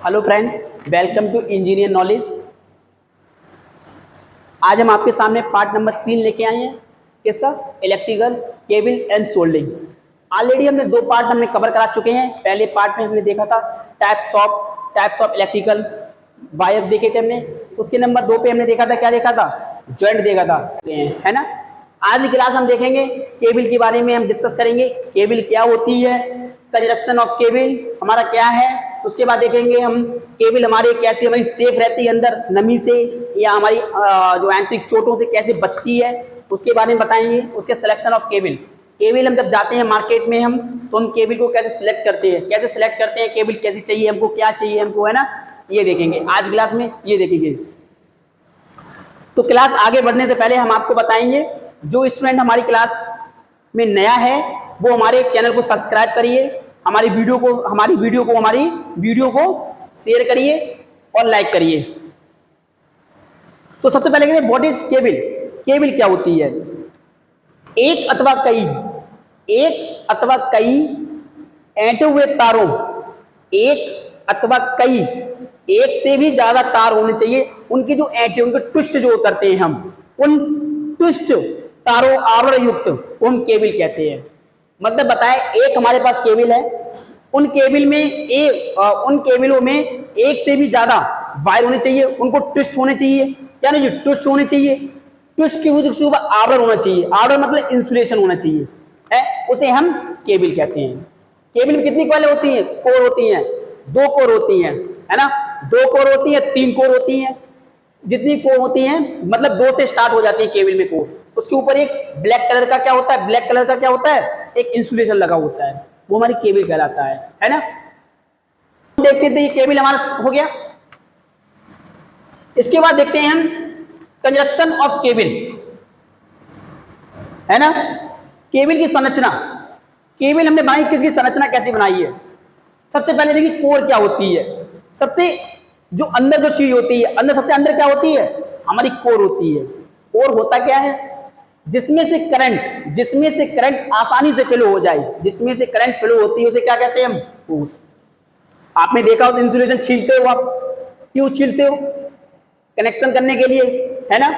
Hello friends, welcome to engineer knowledge. आज हम आपके सामने पार्ट नंबर 3 लेके आए हैं। किसका? Electrical cable and soldering. Already हमने 2 पार्ट हमने कवर करा चुके हैं। पहले पार्ट में हमने देखा था टाइप्स ऑफ इलेक्ट्रिकल वायर देखे थे हमने। उसके नंबर 2 पे हमने देखा था, क्या देखा था? जॉइंट देखा था, है ना। आज की क्लास हम देखेंगे केबल के बारे में, हम डिस्कस करेंगे केबल क्या होती है, कंस्ट्रक्शन ऑफ केबल हमारा क्या है। उसके बाद देखेंगे हम केबल हमारे कैसे हमारी सेफ रहती है अंदर नमी से, या हमारी जो यांत्रिक चोटों से कैसे बचती है, उसके बारे में बताएंगे। उसके सिलेक्शन ऑफ केबल हम जब जाते हैं मार्केट में हम, तो हम केबल को कैसे सिलेक्ट करते हैं, केबल कैसी चाहिए हमको, क्या चाहिए हमको, है ना। ये देखेंगे आज क्लास में, ये देखेंगे। तो क्लास आगे बढ़ने से पहले हम आपको बताएंगे, जो स्टूडेंट हमारी क्लास में नया है वो हमारे चैनल को सब्सक्राइब करिए, हमारी वीडियो को शेयर करिए और लाइक करिए। तो सबसे पहले कहते हैं व्हाट इज केबल क्या होती है? एक अथवा कई ऐंठे हुए तारों, एक से भी ज्यादा तार होने चाहिए, उनकी जो ऐंठे, उनके ट्विस्ट जो करते हैं हम, उन ट्विस्ट तारों आवरण युक्त उन केबल कहते हैं। मतलब बताए, एक हमारे पास केबल है, उन केबलों में एक से भी ज्यादा वायर होने चाहिए, उनको ट्विस्ट होने चाहिए, क्या नहीं, ट्विस्ट होने चाहिए। ट्विस्ट की वजह से आवरण होना चाहिए, आवरण मतलब इंसुलेशन होना चाहिए, है, उसे हम केबल कहते हैं। केबल में कितनी कॉइल होती हैं? कोर होती हैं, 2 कोर होती हैं, है ना। 2 कोर होती है, 3 कोर होती हैं। जितनी कोर होती हैं मतलब 2 से स्टार्ट हो जाती है केबल में कोर। उसके ऊपर एक ब्लैक कलर का क्या होता है, एक इंसुलेशन लगा होता है, वो हमारी केबल कहलाता है ना। देखते थे ये केबल हमारा हो गया। इसके बाद देखते हैं हम कंस्ट्रक्शन ऑफ केबल, है ना। केबल की संरचना, केबल हमने बनाई, किसकी संरचना कैसी बनाई है? सबसे पहले देखिए कोर क्या होती है। सबसे जो अंदर जो चीज होती है, सबसे अंदर क्या होती है? हमारी कोर होती है। कोर होता क्या है? जिसमें से करंट आसानी से फ्लो हो जाए, जिसमें से करंट फ्लो होती है उसे क्या कहते हैं हम? कोर। आपने देखा हो तो इंसुलेशन छीलते हो आप, क्यों छीलते हो? कनेक्शन करने के लिए, है ना।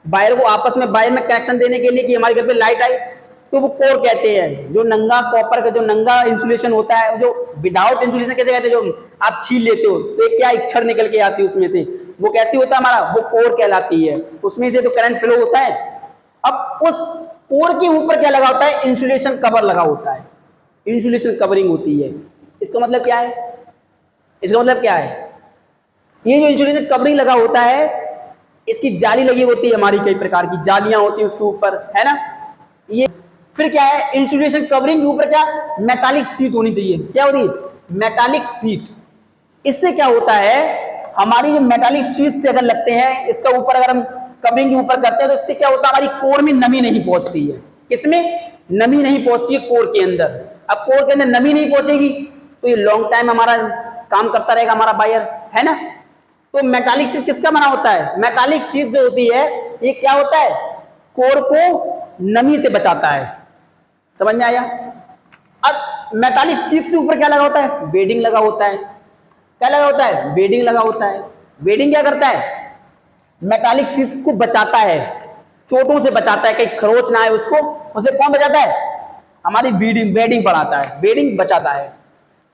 वायर को आपस में, वायर में कनेक्शन देने के लिए कि हमारे घर पे लाइट आई, तो वो कोर कहते हैं। जो नंगा कॉपर का जो नंगा इंसुलेशन होता है, जो विदाउट इंसुलेशन कैसे कहते हैं, जो आप छील लेते हो तो एक क्या इच्छर निकल के आती है उसमें से, वो कैसी होता है हमारा? वो कोर कहलाती है। उसमें से तो करंट फ्लो होता है। अब उस कोर के ऊपर क्या लगा होता है? इंसुलेशन कवर लगा होता है, इंसुलेशन कवरिंग होती है। इसका मतलब क्या है? ये जो इंसुलेशन कवरिंग लगा होता है, इसकी जाली लगी होती है, हमारी कई प्रकार की जालियां होती है उसके ऊपर, है ना। ये फिर क्या है? इंसुलेशन कवरिंग के ऊपर क्या? मेटालिक शीट होनी चाहिए। क्या होती है? Metallic sheet. इससे क्या होता है, हमारी जो मेटालिक शीट से अगर लगते हैं, इसका ऊपर अगर हम कवरिंग के ऊपर करते हैं, तो इससे क्या होता है? हमारी कोर में नमी नहीं पहुंचती है। किसमें नमी नहीं पहुंचती है? कोर के अंदर। अब कोर के अंदर नमी नहीं पहुंचेगी तो ये लॉन्ग टाइम हमारा काम करता रहेगा हमारा वायर, है ना। तो मेटालिक शीट किसका बना होता है? मेटालिक शीट जो होती है, ये क्या होता है? कोर को नमी से बचाता है। समझ में आया? अब मेटालिक शीट से ऊपर क्या लगा होता है? बेडिंग लगा होता है। क्या लगा होता है? बेडिंग लगा होता है। बेडिंग क्या करता है? मेटालिक शीट को बचाता है, चोटों से बचाता है, कहीं खरोच ना आए उसको। उसे कौन बचाता है? हमारी बेडिंग बढ़ाता है, बेडिंग बचाता है।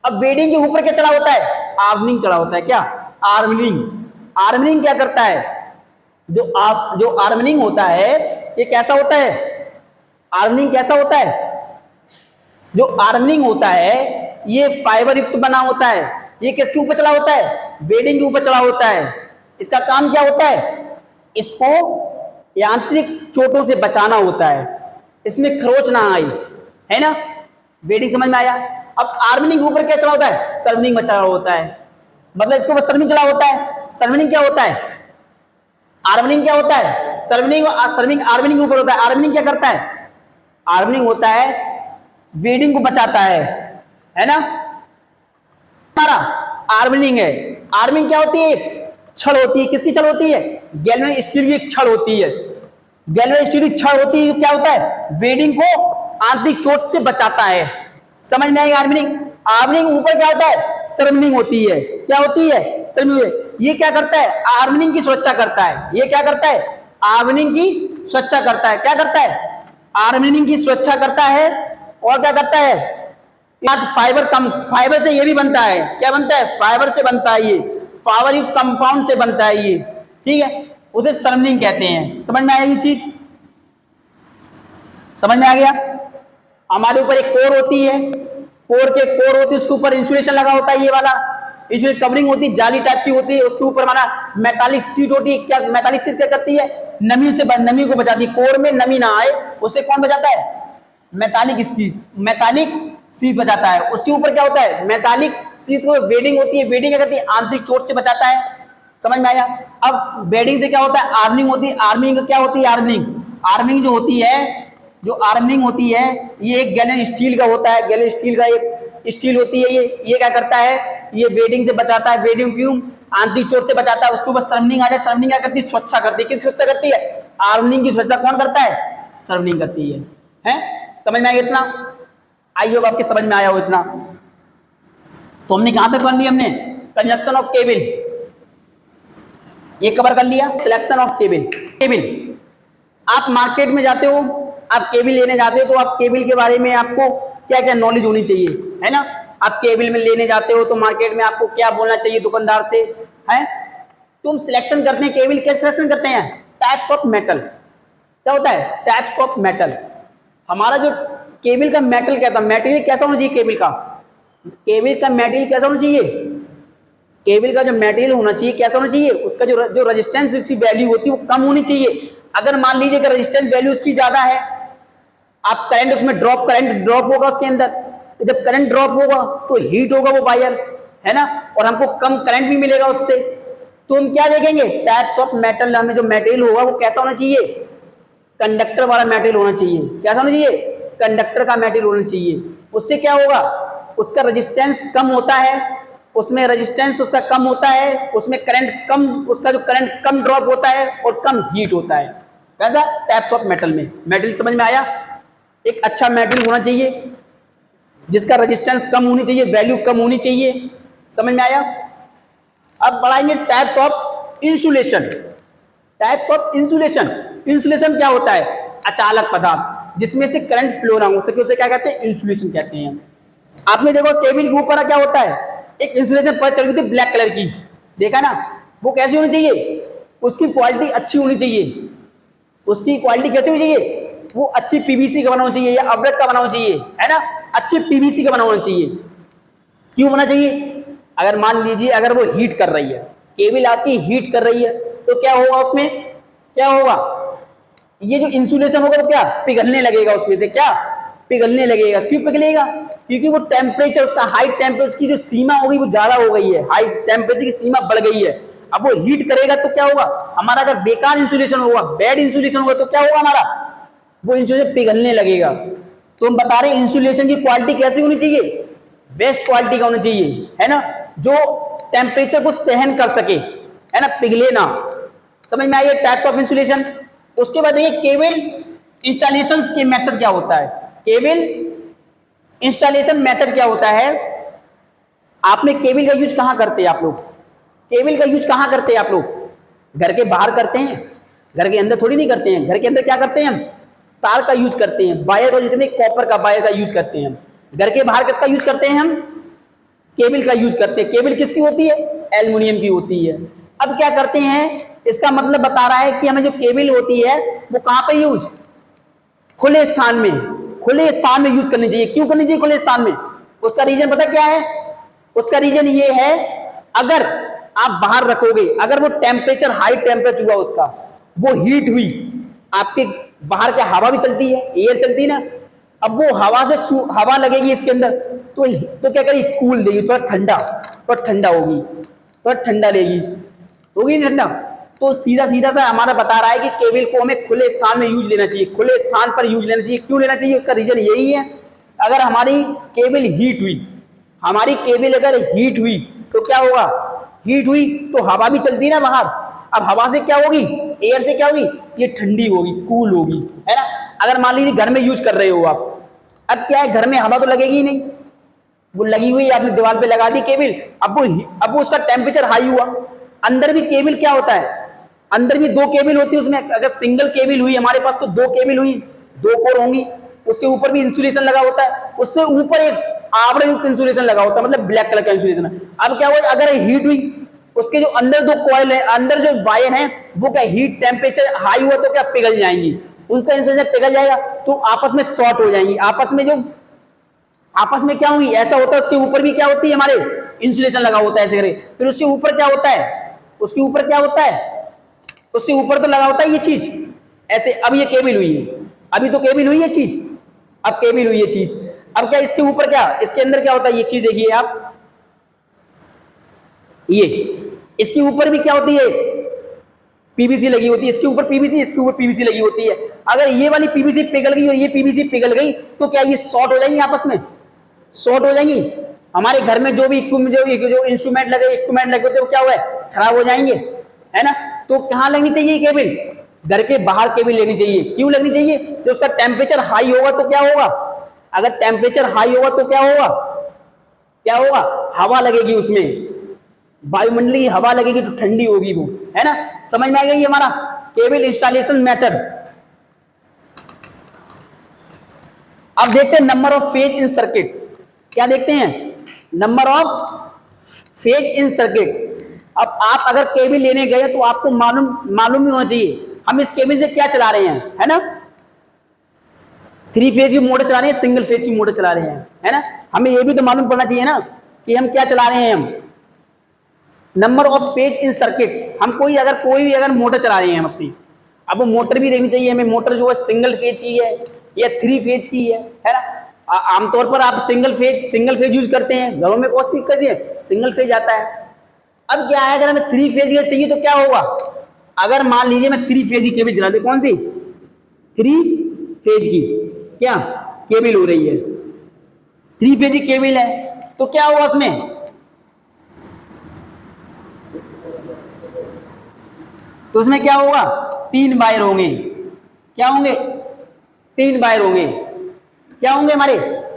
अब बेडिंग के ऊपर क्या चढ़ा होता है? आर्मनिंग चढ़ा होता है। क्या? आर्मनिंग क्या करता है? जो आर्मनिंग होता है, ये कैसा होता है? आर्मनिंग कैसा होता है? जो आर्मनिंग होता है, ये फाइबर युक्त बना होता है। ये किसके ऊपर चढ़ा होता है? बेडिंग के ऊपर चढ़ा होता है। इसका काम क्या होता है? इसको यांत्रिक चोटों से बचाना होता है, इसमें खरोच ना आए, है ना। बेडिंग समझ में आया? अब आर्मनिंग के ऊपर क्या चढ़ा होता है? सर्वनिंग चढ़ा होता है। मतलब इसके ऊपर सर्वनिंग चढ़ा होता है। सर्वनिंग क्या होता है? आर्मनिंग क्या होता है? सर्वनिंग आर्मनिंग के ऊपर होता है। आर्मनिंग क्या करता है? आर्मनिंग होता है वेडिंग को बचाता है ना। हमारा आर्मनिंग है। आर्मनिंग क्या होती है? छड़ होती है। किसकी छड़ होती है? गैल्वेनिक स्टील की एक छड़ होती है। गैल्वेनिक स्टील की छड़ होती है, क्या होता है? वेडिंग को आंतरिक चोट से बचाता है। समझ में आएगा? आर्मनिंग आर्मनिंग ऊपर क्या होता है, सराउंडिंग होती है, क्या होती है, सराउंडिंग। ये क्या करता है, आर्मनिंग की सुरक्षा करता है। ये क्या करता है, आर्मनिंग की सुरक्षा करता है। क्या करता है, आर्मनिंग की सुरक्षा करता है। और क्या करता है, फाइबर कम, फाइबर से ये भी बनता है, क्या बनता है, फाइबर से बनता है, ये फाइबर कंपाउंड से बनता है ये, ठीक है, उसे सराउंडिंग कहते हैं। समझ में आया ये चीज, समझ में आ गया। हमारे ऊपर एक कोर होती है, कोर होती है, उसके ऊपर इंसुलेशन लगा होता है, ये वाला इंसुलेशन कवरिंग होती है, जाली टाइप की होती है, उसके ऊपर हमारा मेटालिक शीट होती है। क्या मेटालिक शीट क्या करती है, नमी को बचाती है, कोर में नमी ना आए उसे कौन बचाता है, मेटालिक शीट बचाता है। उसके ऊपर क्या होता है, मेटालिक शीट को वेडिंग होती है, वेडिंग क्या करती है, आंतरिक चोट से बचाता है। समझ में आया। अब वेडिंग से क्या होता है, आर्मनिंग होती है। आर्मनिंग क्या होती है, आर्मनिंग जो होती है, जो आर्मनिंग होती है, ये एक गैलन स्टील का होता है, गैलन स्टील का एक स्टील होती है, ये क्या करता है, ये वेडिंग से बचाता है। वेडिंग क्यों, आंतरिक चोट से बचाता है। उसके ऊपर सराउंडिंग आ जाए, सराउंडिंग क्या करती है, सुरक्षा करती है। किसकी सुरक्षा करती है, आर्मनिंग की सुरक्षा कौन करता है, सराउंडिंग करती है। समझ में आया इतना, आई होप आपके समझ में आया हो इतना। तो हमने कहां तक कर लिया, हमने कंजक्शन ऑफ केबल ये कवर कर लिया। सिलेक्शन ऑफ केबल, आप मार्केट में जाते हो, आप केबल लेने जाते हो, तो आप केबल के बारे में आपको क्या क्या नॉलेज होनी चाहिए, है ना। आप केबल में लेने जाते हो तो मार्केट में आपको क्या बोलना चाहिए दुकानदार से, है। तुम सिलेक्शन करते हैं, केबल कैसे सिलेक्शन करते हैं, टाइप्स ऑफ मेटल। क्या होता है, टाइप्स ऑफ मेटल। हमारा जो केबल का मेटल क्या था, मटेरियल कैसा होना चाहिए, केबल का मटेरियल कैसा होना चाहिए, केबल का जो मटेरियल होना चाहिए कैसा होना चाहिए, उसका जो रेजिस्टेंस की वैल्यू होती है वो कम होनी चाहिए। अगर मान लीजिए कि रेजिस्टेंस वैल्यू उसकी ज्यादा है, आप करंट उसमें करंट ड्रॉप होगा उसके अंदर, तो जब करंट ड्रॉप होगा तो हीट होगा वो वायर, है ना, और हमको कम करंट भी मिलेगा उससे। तो हम क्या देखेंगे, टाइप्स ऑफ मेटल, हमें जो मटेरियल होगा वो कैसा होना चाहिए, कंडक्टर वाला मटेरियल होना चाहिए। कैसा होना चाहिए, कंडक्टर का मटेरियल होना चाहिए। उससे क्या होगा, उसका रेजिस्टेंस कम होता है, उसमें रेजिस्टेंस उसका कम होता है, उसमें करंट कम, उसका जो करंट कम ड्रॉप होता है और कम हीट होता है। कैसा, टाइप्स ऑफ मेटल में, मेटल समझ में आया। एक अच्छा मेटल होना चाहिए जिसका रेजिस्टेंस कम होनी चाहिए, वैल्यू कम होनी चाहिए। समझ में आया। अब बढ़ाएंगे types of insulation. Types of insulation, insulation क्या होता है, अचालक पदार्थ जिसमें से करंट फ्लो ना हो सके उसे क्या कहते हैं, इंसुलेशन कहते हैं। आपने देखो केबल के ऊपर क्या होता है, एक इंसुलेशन परत चढ़ी होती है ब्लैक कलर की, देखा ना, वो कैसी होनी चाहिए, उसकी क्वालिटी अच्छी होनी चाहिए। उसकी क्वालिटी कैसी होनी चाहिए, वो अच्छी पीवीसी का बना होना चाहिए या अब्रट का बना होना चाहिए, है ना, अच्छे पीवीसी का बना होना चाहिए। क्यों बना चाहिए, अगर मान लीजिए अगर वो हीट कर रही है, केबल आपकी हीट कर रही है, तो क्या होगा उसमें, क्या होगा, ये जो इंसुलेशन होगा वो क्या पिघलने लगेगा उसमें से, क्या पिघलने लगेगा। क्यों पिघलेगा, क्योंकि वो टेम्परेचर, उसका हाई टेम्परेचर की जो सीमा होगी वो ज्यादा हो गई है, हाई टेम्परेचर की सीमा बढ़ गई है। अब वो हीट करेगा तो क्या होगा हमारा, अगर बेकार इंसुलेशन होगा, बैड इंसुलेशन होगा, तो क्या होगा हमारा, वो इंसुलेशन पिघलने लगेगा। तो हम बता रहे हैं इंसुलेशन की क्वालिटी कैसी होनी चाहिए, बेस्ट क्वालिटी का होना चाहिए, है ना, जो टेम्परेचर को सहन कर सके, है ना, पिघले ना। समझ में आइए टाइप्स ऑफ इंसुलेशन। उसके बाद ये केबल इंस्टॉलेशन के मेथड क्या होता है, केबल इंस्टॉलेशन मेथड क्या होता है। आपने केबल का यूज कहां करते हैं आप लोग, केबल का यूज कहां करते हैं आप लोग, घर के बाहर करते हैं, घर के अंदर थोड़ी नहीं करते हैं। घर के अंदर क्या करते हैं हम, तार का यूज करते हैं, वायर का, जितने कॉपर का वायर का यूज करते हैं हम। घर के बाहर किसका यूज करते हैं हम, केबल का यूज करते हैं। केबल किसकी होती है, एल्युमिनियम की होती है। अब क्या करते हैं, इसका मतलब बता रहा है कि हमें जो केबल होती है वो कहां पे यूज, खुले स्थान में, खुले स्थान में यूज करनी चाहिए। क्यों करनी चाहिए खुले स्थान में, उसका रीजन पता क्या है, उसका रीजन ये है, अगर आप बाहर रखोगे, अगर वो टेम्परेचर हाई टेम्परेचर हुआ उसका, वो हीट हुई, आपके बाहर क्या हवा भी चलती है, एयर चलती है ना, अब वो हवा से हवा लगेगी इसके अंदर, तो क्या करेगी, कूल देगी, थोड़ा ठंडा होगी, थोड़ा ठंडा लेगी, होगी ठंडा। तो सीधा सीधा सा हमारा बता रहा है कि केबल को हमें खुले स्थान में यूज लेना चाहिए, खुले स्थान पर यूज लेना चाहिए। क्यों लेना चाहिए, उसका रीजन यही है, अगर हमारी केबल हीट हुई, हमारी केबल अगर हीट हुई तो क्या होगा, हीट हुई तो हवा भी चलती है ना बाहर, अब हवा से क्या होगी, एयर से क्या होगी, ये ठंडी होगी, कूल होगी, है ना। अगर मान लीजिए घर में यूज कर रहे हो आप, अब क्या है, घर में हवा तो लगेगी ही नहीं, वो लगी हुई, आपने दीवार पे लगा दी केबल, अब वो उसका टेम्परेचर हाई हुआ। अंदर भी केबल क्या होता है, अंदर भी दो केबल होती है उसमें। अगर सिंगल केबल हुई हमारे पास तो दो केबल हुई, दो कोर होंगी, उसके ऊपर भी इंसुलेशन लगा होता है, उससे ऊपर एक आवरण युक्त इंसुलेशन लगा होता है, मतलब ब्लैक कलर का इंसुलेशन। अब क्या हुआ, अगर हीट हुई, उसके जो अंदर दो कॉइल है, अंदर जो वायर है, वो क्या हीट टेम्परेचर हाई हुआ तो क्या पिघल जाएंगी, उनका इंसुलेशन पिघल जाएगा, तो आपस में शॉर्ट हो जाएंगी। आपस में क्या हुई, ऐसा होता है। उसके ऊपर भी क्या होती है, हमारे इंसुलेशन लगा होता है ऐसे करे। फिर उसके ऊपर क्या होता है, उसके ऊपर क्या होता है, उससे ऊपर तो लगा होता है ये चीज ऐसे। अब ये केबल हुई है, अभी तो केबल हुई है चीज, अब केबल हुई है चीज। अब क्या इसके ऊपर, क्या इसके अंदर क्या होता है, ये चीज देखिए आप, ये इसके ऊपर भी क्या होती है, पीवीसी लगी होती है, इसके ऊपर पीवीसी, इसके ऊपर पीवीसी लगी होती है। अगर ये वाली पीवीसी पिघल गई और ये पीवीसी पिघल गई तो क्या ये शॉर्ट हो जाएंगी, आपस में शॉर्ट हो जाएंगी। हमारे घर में जो भी जो इंस्ट्रूमेंट लगे, इक्विपमेंट लगे होते हैं वो क्या हुआ है, खराब हो जाएंगे, है ना। तो कहां लगनी चाहिए केबल, घर के बाहर केबल लेनी चाहिए। क्यों लगनी चाहिए, तो उसका टेम्परेचर हाई होगा तो क्या होगा, अगर टेम्परेचर हाई होगा तो क्या होगा, क्या होगा, हवा लगेगी उसमें, वायुमंडलीय हवा लगेगी तो ठंडी होगी वो, है ना। समझ में आ गया ये हमारा केबल इंस्टॉलेशन मेथड। अब देखते हैं number of phase in circuit. क्या देखते हैं, number of phase in circuit. अब आप अगर केबल लेने गए तो आपको मालूम ही होना चाहिए हम इस केबल से क्या चला रहे हैं, है ना। 3 फेज की मोटर चला रहे हैं, सिंगल फेज की मोटर चला रहे हैं, है ना। हमें यह भी तो मालूम पड़ना चाहिए ना कि हम क्या चला रहे हैं। हम number of phase in circuit, हम कोई अगर मोटर चला रहे हैं हम अपनी, अब वो मोटर भी देखनी चाहिए हमें, मोटर जो है सिंगल फेज की है या 3 फेज की है ना। आमतौर पर आप सिंगल फेज यूज करते हैं, घरों में कौन सी करती है, सिंगल फेज आता है। अब क्या है, अगर हमें 3 फेज की चाहिए तो क्या होगा, अगर मान लीजिए मैं 3 फेज की केबल चला दे, कौन सी 3 फेज की क्या केबल हो रही है, 3 फेज की केबल है, तो क्या होगा उसमें, तो उसमें क्या होगा, 3 वायर होंगे। क्या होंगे, 3 वायर होंगे। क्या होंगे हमारे,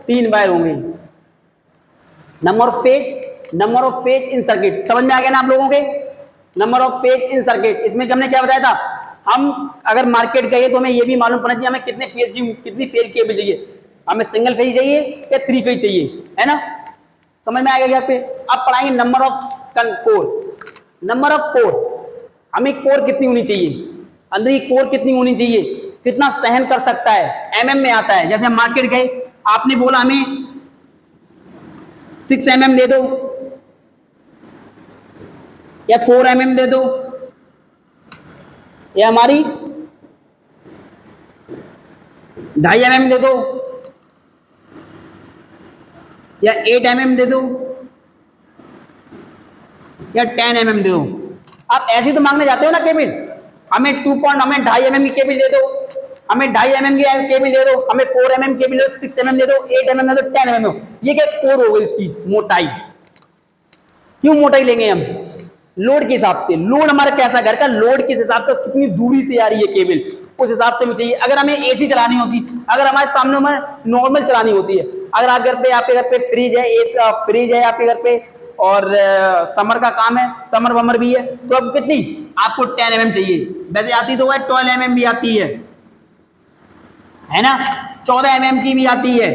3 वायर होंगे। Number of phase in circuit, समझ में आ गया ना आप लोगों के, number of phase in circuit. इसमें हमने क्या बताया था, हम अगर मार्केट गए तो हमें यह भी मालूम पड़ना चाहिए हमें कितनी फेज केबल चाहिए, हमें सिंगल फेज चाहिए या 3 फेज चाहिए, है ना। समझ में आ गया पे। अब पढ़ाएंगे नंबर ऑफ कोर। हमें कोर कितनी होनी चाहिए, अंदर की कोर कितनी होनी चाहिए, कितना सहन कर सकता है, एमएम में आता है। जैसे हम मार्केट गए, आपने बोला हमें 6 mm दे दो या 4 mm दे दो, या हमारी 2.5 mm दे दो, या 8 mm दे दो, या 10 mm दे दो। आप ऐसे तो मांगने जाते हो ना केबल, हमें 2.2 mm की केबल दे दो, हमें 2.5 mm की केबल दे दो, हमें 4 mm केबल दे दो, 6 mm दे दो, 8 mm दे दो, 10 mm दो। ये क्या कोर हो गई इसकी मोटाई। क्यों मोटाई लेंगे हम, लोड के हिसाब से। लोड हमारा कैसा, घर का लोड किस हिसाब से, कितनी दूरी से आ रही है केबल, उस हिसाब से हमें चाहिए। अगर हमें एसी चलानी होती, अगर हमारे सामने में नॉर्मल चलानी होती है, अगर आप आपके घर पे फ्रिज है आपके घर पे, और समर का काम है, समर वमर भी है, तो अब कितनी आपको 10 mm चाहिए। वैसे आती तो है 12 mm भी आती है ना, 14 mm की भी आती है।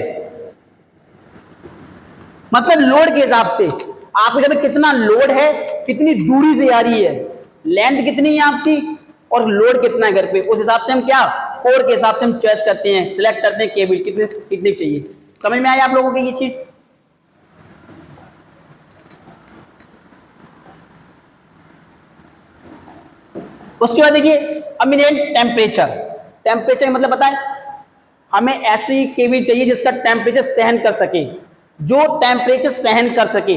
मतलब लोड के हिसाब से आपके घर में कितना लोड है, कितनी दूरी से आ रही है, लेंथ कितनी है आपकी, और लोड कितना है घर पे, उस हिसाब से हम क्या कोर के हिसाब से हम चॉइस करते हैं, सिलेक्ट करते हैं केबल कितनी चाहिए। समझ में आया आप लोगों को ये चीज। उसके बाद देखिए अमिनेंट टेम्परेचर मतलब बताएं, हमें ऐसी केबल चाहिए जिसका टेम्परेचर सहन कर सके, जो टेम्परेचर सहन कर सके।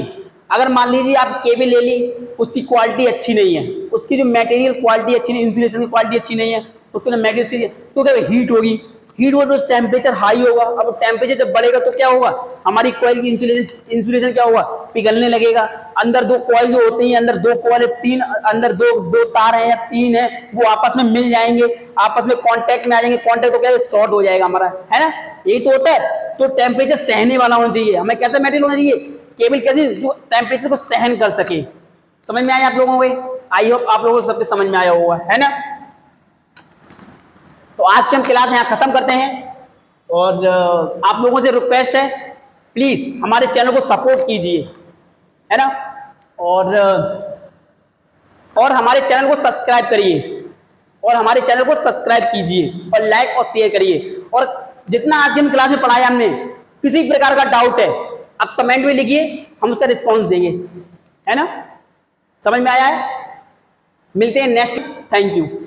अगर मान लीजिए आप केबल ले ली, उसकी क्वालिटी अच्छी नहीं है, उसकी जो मटेरियल क्वालिटी अच्छी नहीं, इंसुलेशन की क्वालिटी अच्छी नहीं है, उसके अंदर मटेरियल तो क्या हीट होगी, तो टेम्परेचर हाई होगा। अब टेम्परेचर जब बढ़ेगा तो क्या होगा, हमारी कॉइल की इंसुलेशन क्या होगा, पिघलने लगेगा। अंदर दो कॉइल जो होते हैं, अंदर 2 कॉइल 3, अंदर दो तार हैं या 3 है, वो आपस में मिल जाएंगे, आपस में कांटेक्ट में आ जाएंगे, कांटेक्ट तो क्या है शॉर्ट हो जाएगा हमारा, है ना। यही तो होता है। तो टेम्परेचर सहने वाला होना चाहिए, हमें कैसा मेटेरियल होना चाहिए, केबल कैसे जो टेम्परेचर को सहन कर सके। समझ में आया आप लोगों को? आई होप आप लोगों को सबके समझ में आया होगा, है ना। तो आज की हम क्लास यहाँ खत्म करते हैं, और आप लोगों से रिक्वेस्ट है, प्लीज हमारे चैनल को सपोर्ट कीजिए, है ना। और हमारे चैनल को सब्सक्राइब करिए, और हमारे चैनल को सब्सक्राइब कीजिए, और लाइक और शेयर करिए। और जितना आज की हम क्लास में पढ़ाया हमने, किसी प्रकार का डाउट है आप कमेंट में लिखिए, हम उसका रिस्पॉन्स देंगे, है ना। समझ में आया है? मिलते हैं नेक्स्ट। Thank you.